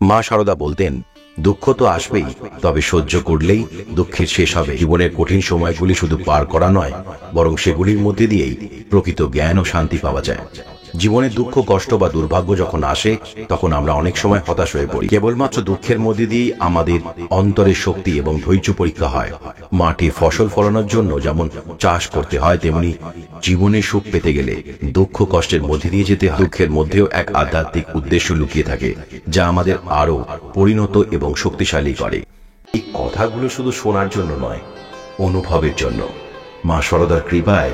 মা শারদা বলতেন, দুঃখ তো আসবেই, তবে সহ্য করলেই দুঃখের শেষ হবে। জীবনের কঠিন সময়গুলি শুধু পার করা নয়, বরং সেগুলির মধ্যে দিয়েই প্রকৃত জ্ঞান ও শান্তি পাওয়া যায়। জীবনে দুঃখ, কষ্ট বা দুর্ভাগ্য যখন আসে, তখন আমরা অনেক সময় হতাশ হয়ে পড়ি। কেবলমাত্র দুঃখের মধ্যে দিয়েই আমাদের অন্তরের শক্তি এবং ধৈর্য পরীক্ষা হয়। মাটি ফসল ফলানোর জন্য যেমন চাষ করতে হয়, তেমনি জীবনে সুখ পেতে গেলে দুঃখ কষ্টের মধ্যে দিয়ে যেতে হয়। দুঃখের মধ্যেও এক আধ্যাত্মিক উদ্দেশ্য লুকিয়ে থাকে, যা আমাদের আরো পরিণত এবং শক্তিশালী করে। এই কথাগুলো শুধু শোনার জন্য নয়, অনুভবের জন্য। মা শারদার কৃপায়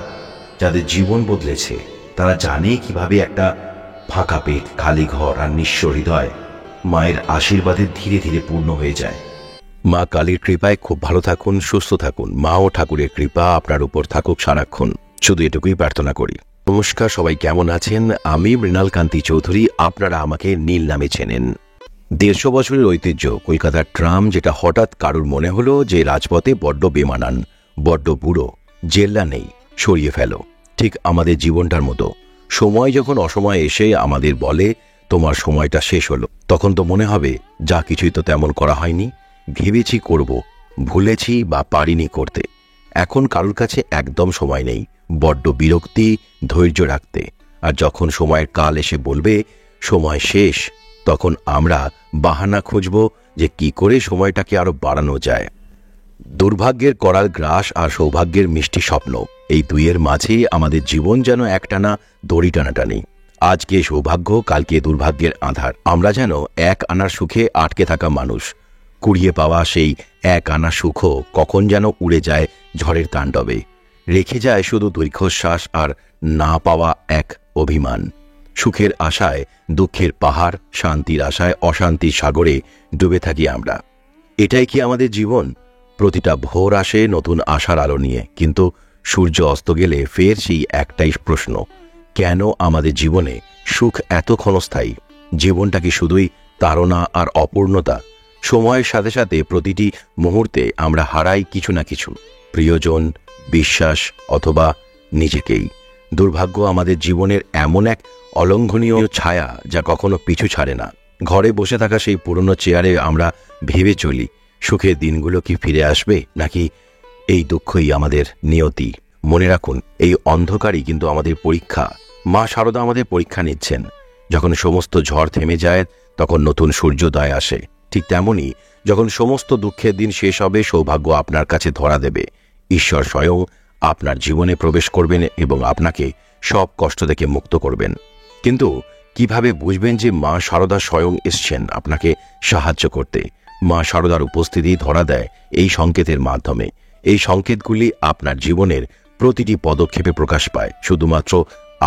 যাদের জীবন বদলেছে, তারা জানে কিভাবে একটা ফাঁকা পেট, খালি ঘর আর নিঃস্ব হৃদয় মায়ের আশীর্বাদে ধীরে ধীরে পূর্ণ হয়ে যায়। মা কালীর কৃপায় খুব ভালো থাকুন, সুস্থ থাকুন। মা ও ঠাকুরের কৃপা আপনার উপর থাকুক সারাক্ষণ, শুধু এটুকুই প্রার্থনা করি। নমস্কার, সবাই কেমন আছেন? আমি মৃণাল কান্তি চৌধুরী। আপনারা আমাকে নীল নামে চেনেন। 150 বছরের ঐতিহ্য কলকাতার ট্রাম, যেটা হঠাৎ কারুর মনে হলো যে রাজপথে বড্ড বেমানান, বড্ড বুড়ো, জেল্লা নেই, সরিয়ে ফেলো। ঠিক আমাদের জীবনটার মতো, সময় যখন অসময়ে এসে আমাদের বলে তোমার সময়টা শেষ হলো, তখন তো মনে হবে যা কিছুই তো তেমন করা হয়নি, ভেবেছি করব, ভুলেছি বা পারিনি করতে। এখন কারুর কাছে একদম সময় নেই, বড্ড বিরক্তি ধৈর্য রাখতে। আর যখন সময়ের কাল এসে বলবে সময় শেষ, তখন আমরা বাহানা খুঁজব যে কি করে সময়টাকে আরো বাড়ানো যায়। দুর্ভাগ্যের করাল গ্রাস আর সৌভাগ্যের মিষ্টি স্বপ্ন, এই দুইয়ের মাঝে আমাদের জীবন যেন একটানা দড়ি টানাটানি। আজকে সৌভাগ্য, কালকে দুর্ভাগ্যের আধার। আমরা যেন এক আনার সুখে আটকে থাকা মানুষ। কুড়িয়ে পাওয়া সেই এক আনা সুখও কখন যেন উড়ে যায় ঝড়ের তাণ্ডবে, রেখে যায় শুধু দীর্ঘশ্বাস আর না পাওয়া এক অভিমান। সুখের আশায় দুঃখের পাহাড়, শান্তির আশায় অশান্তির সাগরে ডুবে থাকি আমরা। এটাই কি আমাদের জীবন? প্রতিটা ভোর আসে নতুন আশার আলো নিয়ে, কিন্তু সূর্য অস্ত গেলে ফের সেই একটাই প্রশ্ন, কেন আমাদের জীবনে সুখ এত ক্ষণস্থায়ী? জীবনটা কি শুধুই তাড়না আর অপূর্ণতা? সময়ের সাথে সাথে প্রতিটি মুহূর্তে আমরা হারাই কিছু না কিছু, প্রিয়জন, বিশ্বাস অথবা নিজেকেই। দুর্ভাগ্য আমাদের জীবনের এমন এক অলঙ্ঘনীয় ছায়া যা কখনো পিছু ছাড়ে না। ঘরে বসে থাকা সেই পুরনো চেয়ারে আমরা ভেবে চলি, সুখের দিনগুলো কি ফিরে আসবে, নাকি এই দুঃখই আমাদের নিয়তি? মনে রাখুন, এই অন্ধকারই কিন্তু আমাদের পরীক্ষা। মা শারদা আমাদের পরীক্ষা নিচ্ছেন। যখন সমস্ত ঝড় থেমে যায়, তখন নতুন সূর্যোদয় আসে। ঠিক তেমনি যখন সমস্ত দুঃখের দিন শেষ হবে, সৌভাগ্য আপনার কাছে ধরা দেবে। ঈশ্বর স্বয়ং আপনার জীবনে প্রবেশ করবেন এবং আপনাকে সব কষ্ট থেকে মুক্ত করবেন। কিন্তু কিভাবে বুঝবেন যে মা শারদা স্বয়ং এসছেন আপনাকে সাহায্য করতে? মা শারদার উপস্থিতি ধরা দেয় এই সংকেতের মাধ্যমে। এই সংকেতগুলি আপনার জীবনের প্রতিটি পদক্ষেপে প্রকাশ পায়, শুধুমাত্র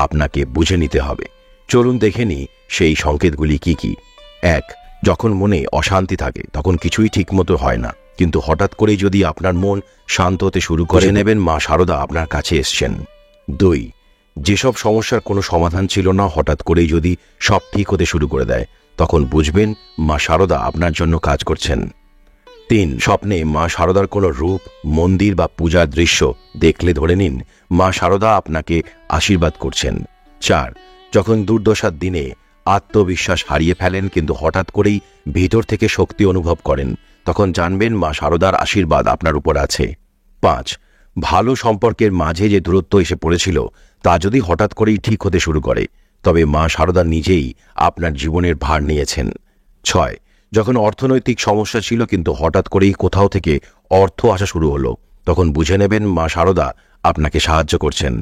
আপনাকে বুঝে নিতে হবে। চলুন দেখে নিই সেই সংকেতগুলি কি কি। 1. যখন মনে অশান্তি থাকে, তখন কিছুই ঠিকমতো হয় না, কিন্তু হঠাৎ করেই যদি আপনার মন শান্ত হতে শুরু করে, নেবেন মা শারদা আপনার কাছে এসছেন। 2. যেসব সমস্যার কোনো সমাধান ছিল না, হঠাৎ করেই যদি সব ঠিক হতে শুরু করে দেয়, তখন বুঝবেন মা শারদা আপনার জন্য কাজ করছেন। 3. স্বপ্নে মা শারদার কোনো রূপ, মন্দির বা পূজার দৃশ্য দেখলে ধরে নিন মা শারদা আপনাকে আশীর্বাদ করছেন। 4. যখন দুর্দশার দিনে আত্মবিশ্বাস হারিয়ে ফেলেন কিন্তু হঠাৎ করেই ভিতর থেকে শক্তি অনুভব করেন, তখন জানবেন মা শারদার আশীর্বাদ আপনার উপর আছে। 5. ভালো সম্পর্কের মাঝে যে দূরত্ব এসে পড়েছিল, তা যদি হঠাৎ করেই ঠিক হতে শুরু করে, তবে মা শারদা নিজেই আপনার জীবনের ভার নিয়েছেন। 6. যখন অর্থনৈতিক সমস্যা ছিল কিন্তু হঠাৎ করেই কোথাও থেকে অর্থ আসা শুরু হলো, তখন বুঝে নেবেন মা শারদা আপনাকে সাহায্য করছেন।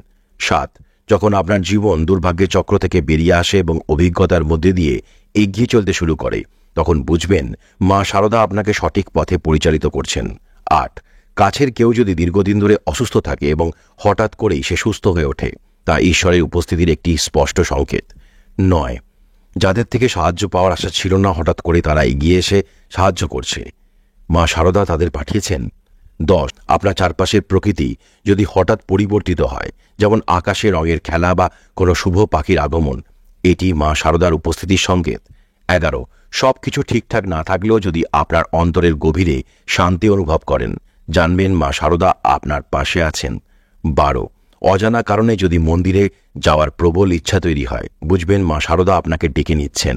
7. যখন আপনার জীবন দুর্ভাগ্যের চক্র থেকে বেরিয়ে আসে এবং অভিজ্ঞতার মধ্যে দিয়ে এগিয়ে চলতে শুরু করে, তখন বুঝবেন মা শারদা আপনাকে সঠিক পথে পরিচালিত করছেন। 8. কাছের কেউ যদি দীর্ঘদিন ধরে অসুস্থ থাকে এবং হঠাৎ করেই সে সুস্থ হয়ে ওঠে, তা ঈশ্বরের উপস্থিতির একটি স্পষ্ট সংকেত। 9. যাদের থেকে সাহায্য পাওয়ার আশা ছিল না, হঠাৎ করে তারা এগিয়ে এসে সাহায্য করছে, মা শারদা তাদের পাঠিয়েছেন। 10. আপনার চারপাশের প্রকৃতি যদি হঠাৎ পরিবর্তিত হয়, যেমন আকাশে রঙের খেলা বা কোনো শুভ পাখির আগমন, এটি মা শারদার উপস্থিতির সংকেত। 11. সবকিছু ঠিকঠাক না থাকলেও যদি আপনার অন্তরের গভীরে শান্তি অনুভব করেন, জানবেন মা শারদা আপনার পাশে আছেন। 12. অজানা কারণে যদি মন্দিরে যাওয়ার প্রবল ইচ্ছা তৈরি হয়, বুঝবেন মা শারদা আপনাকে ডেকে নিচ্ছেন।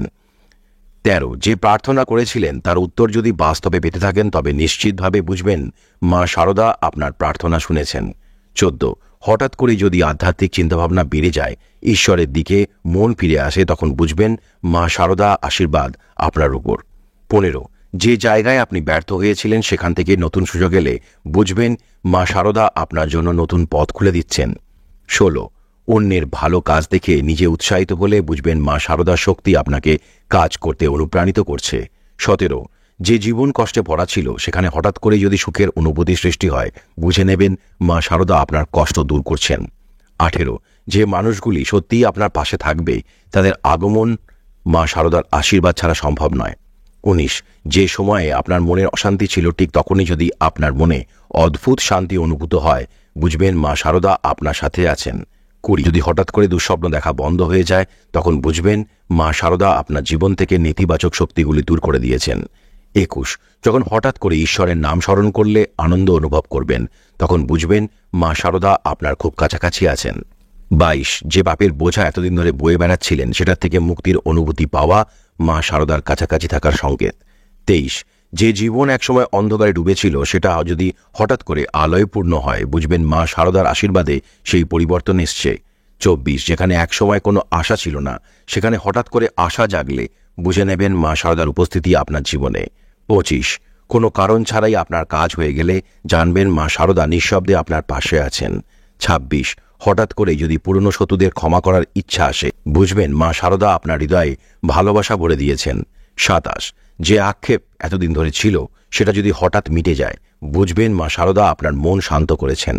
13, যে প্রার্থনা করেছিলেন তার উত্তর যদি বাস্তবে পেতে থাকেন তবে নিশ্চিতভাবে বুঝবেন মা শারদা আপনার প্রার্থনা শুনেছেন। 14, হঠাৎ করে যদি আধ্যাত্মিক চিন্তাভাবনা বেড়ে যায়, ঈশ্বরের দিকে মন ফিরে আসে, তখন বুঝবেন মা শারদা আশীর্বাদ আপনার উপর। 15, যে জায়গায় আপনি ব্যর্থ হয়েছিলেন সেখান থেকে নতুন সুযোগ এলে বুঝবেন মা শারদা আপনার জন্য নতুন পথ খুলে দিচ্ছেন। 16, অন্যের ভালো কাজ দেখে নিজে উৎসাহিত হলে বুঝবেন মা শারদার শক্তি আপনাকে কাজ করতে অনুপ্রাণিত করছে। 17, যে জীবন কষ্টে ভরা ছিল সেখানে হঠাৎ করে যদি সুখের অনুভূতি সৃষ্টি হয়, বুঝে নেবেন মা শারদা আপনার কষ্ট দূর করছেন। 18, যে মানুষগুলি সত্যিই আপনার পাশে থাকবে তাদের আগমন মা শারদার আশীর্বাদ ছাড়া সম্ভব নয়। 19, যে সময়ে আপনার মনের অশান্তি ছিল ঠিক তখনই যদি আপনার মনে অদ্ভুত শান্তি অনুভূত হয়, বুঝবেন মা শারদা আপনার সাথে আছেন। 20, যদি হঠাৎ করে দুঃস্বপ্ন দেখা বন্ধ হয়ে যায়, তখন বুঝবেন মা শারদা আপনার জীবন থেকে নেতিবাচক শক্তিগুলি দূর করে দিয়েছেন। 21, যখন হঠাৎ করে ঈশ্বরের নাম স্মরণ করলে আনন্দ অনুভব করবেন, তখন বুঝবেন মা শারদা আপনার খুব কাছাকাছি আছেন। 22, যে পাপের বোঝা এতদিন ধরে বয়ে বেড়াচ্ছিলেন সেটার থেকে মুক্তির অনুভূতি পাওয়া মা শারদার কাছাকাছি থাকার সংকেত। 23, যে জীবন একসময় অন্ধকারে ডুবেছিল সেটা যদি হঠাৎ করে আলোয় পূর্ণ হয়, বুঝবেন মা শারদার আশীর্বাদে সেই পরিবর্তন এসছে। 24, যেখানে একসময় কোনো আশা ছিল না সেখানে হঠাৎ করে আশা জাগলে বুঝে নেবেন মা শারদার উপস্থিতি আপনার জীবনে। 25, কোনো কারণ ছাড়াই আপনার কাজ হয়ে গেলে জানবেন মা শারদা নিঃশব্দে আপনার পাশে আছেন। 26, হঠাৎ করে যদি পুরনো শত্রুদের ক্ষমা করার ইচ্ছা আসে, বুঝবেন মা শারদা আপনার হৃদয়ে ভালোবাসা ভরে দিয়েছেন। 27, যে আক্ষেপ এতদিন ধরে ছিল সেটা যদি হঠাৎ মিটে যায়, বুঝবেন মা শারদা আপনার মন শান্ত করেছেন।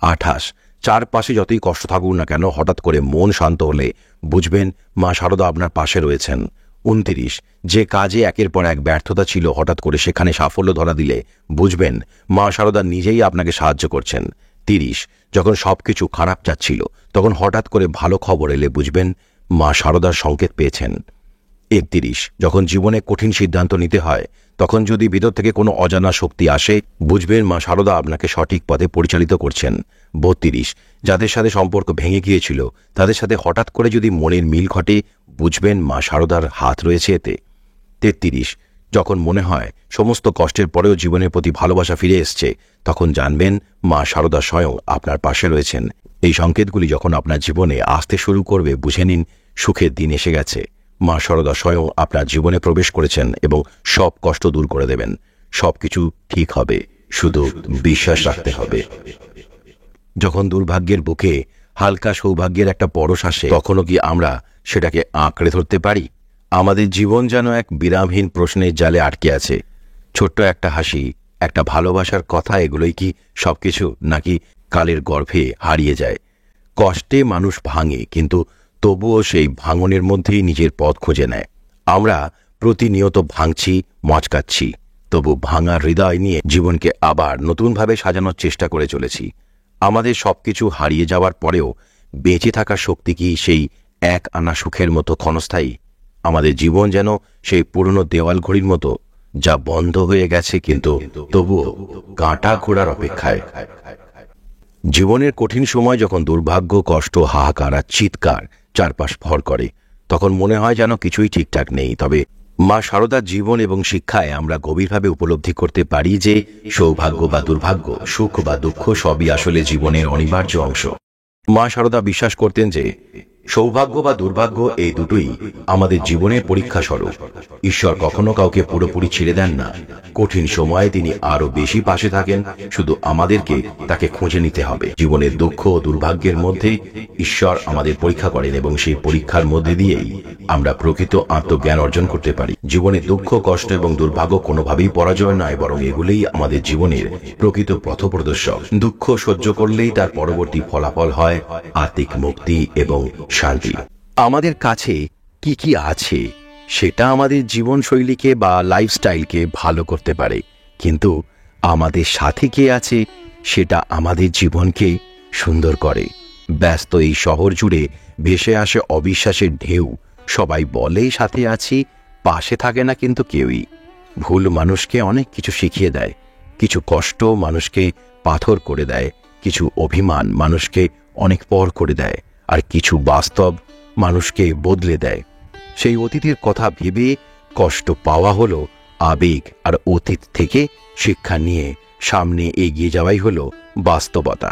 28, চারপাশে যতই কষ্ট থাকুক না কেন হঠাৎ করে মন শান্ত হলে বুঝবেন মা শারদা আপনার পাশে রয়েছেন। 29, যে কাজে একের পর এক ব্যর্থতা ছিল হঠাৎ করে সেখানে সাফল্য ধরা দিলে বুঝবেন মা শারদা নিজেই আপনাকে সাহায্য করছেন। 30, যখন সবকিছু খারাপ যাচ্ছিল তখন হঠাৎ করে ভালো খবর এলে বুঝবেন মা শারদার সংকেত পেয়েছেন। 31, যখন জীবনে কঠিন সিদ্ধান্ত নিতে হয় তখন যদি ভিতর থেকে কোনো অজানা শক্তি আসে, বুঝবেন মা শারদা আপনাকে সঠিক পথে পরিচালিত করছেন। 32, যাদের সাথে সম্পর্ক ভেঙে গিয়েছিল তাদের সাথে হঠাৎ করে যদি মনের মিল ঘটে, বুঝবেন মা শারদার হাত রয়েছে এতে। 33, যখন মনে হয় সমস্ত কষ্টের পরেও জীবনের প্রতি ভালোবাসা ফিরে এসছে, তখন জানবেন মা শারদা স্বয়ং আপনার পাশে রয়েছেন। এই সংকেতগুলি যখন আপনার জীবনে আসতে শুরু করবে, বুঝে নিন সুখের দিন এসে গেছে। মা শারদা স্বয়ং আপনার জীবনে প্রবেশ করেছেন এবং সব কষ্ট দূর করে দেবেন। সবকিছু ঠিক হবে, শুধু বিশ্বাস রাখতে হবে। যখন দুর্ভাগ্যের বুকে হালকা সৌভাগ্যের একটা পরশ আসে, তখনও কি আমরা সেটাকে আঁকড়ে ধরতে পারি? আমাদের জীবন যেন এক বিরামহীন প্রশ্নের জালে আটকে আছে। ছোট্ট একটা হাসি, একটা ভালোবাসার কথা, এগুলোই কি সবকিছু, নাকি কালের গর্ভে হারিয়ে যায়? কষ্টে মানুষ ভাঙে, কিন্তু তবুও সেই ভাঙনের মধ্যেই নিজের পথ খুঁজে নেয়। আমরা প্রতিনিয়ত ভাঙছি, মচকাচ্ছি, তবু ভাঙা হৃদয় নিয়ে জীবনকে আবার নতুনভাবে সাজানোর চেষ্টা করে চলেছি। আমাদের সবকিছু হারিয়ে যাওয়ার পরেও বেঁচে থাকার শক্তি কি সেই এক আনা সুখের মতো ক্ষণস্থায়ী? আমাদের জীবন যেন সেই পুরনো দেওয়াল ঘড়ির মতো, যা বন্ধ হয়ে গেছে কিন্তু তবুও কাঁটা ঘোরার অপেক্ষায়। জীবনের কঠিন সময় যখন দুর্ভাগ্য, কষ্ট, হাহাকার আর চিৎকার চারপাশ ভর করে, তখন মনে হয় যেন কিছুই ঠিকঠাক নেই। তবে মা শারদার জীবন এবং শিক্ষায় আমরা গভীরভাবে উপলব্ধি করতে পারি যে সৌভাগ্য বা দুর্ভাগ্য, সুখ বা দুঃখ সবই আসলে জীবনের অনিবার্য অংশ। মা শারদা বিশ্বাস করতেন যে সৌভাগ্য বা দুর্ভাগ্য এই দুটোই আমাদের জীবনের পরীক্ষা স্বরূপ। ঈশ্বর কখনো কাউকে পুরোপুরি ছেড়ে দেন না। কঠিন সময়ে তিনি আরো বেশি পাশে থাকেন, শুধু আমাদেরকে তাকে খুঁজে নিতে হবে। জীবনের দুঃখ ও দুর্ভাগ্যের মধ্যে ঈশ্বর আমাদের পরীক্ষা করেন এবং সেই পরীক্ষার মধ্যে দিয়েই আমরা প্রকৃত আত্মজ্ঞান অর্জন করতে পারি। জীবনের দুঃখ, কষ্ট এবং দুর্ভাগ্য কোনোভাবেই পরাজয় নয়, বরং এগুলোই আমাদের জীবনের প্রকৃত পথপ্রদর্শক। দুঃখ সহ্য করলেই তার পরবর্তী ফলাফল হয় আত্মিক মুক্তি এবং শান্তি। আমাদের কাছে কি কি আছে সেটা আমাদের জীবনশৈলীকে বা লাইফস্টাইলকে ভালো করতে পারে, কিন্তু আমাদের সাথে কে আছে সেটা আমাদের জীবনকে সুন্দর করে। ব্যস্ত এই শহর জুড়ে ভেসে আসে অবিশ্বাসের ঢেউ। সবাই বলে সাথে আছি, পাশে থাকে না কিন্তু কেউই। ভুল মানুষকে অনেক কিছু শিখিয়ে দেয়, কিছু কষ্ট মানুষকে পাথর করে দেয়, কিছু অভিমান মানুষকে অনেক পর করে দেয়, আর কিছু বাস্তব মানুষকে বদলে দেয়। সেই অতীতের কথা ভেবে কষ্ট পাওয়া হলো আবেগ, আর অতীত থেকে শিক্ষা নিয়ে সামনে এগিয়ে যাওয়াই হলো বাস্তবতা।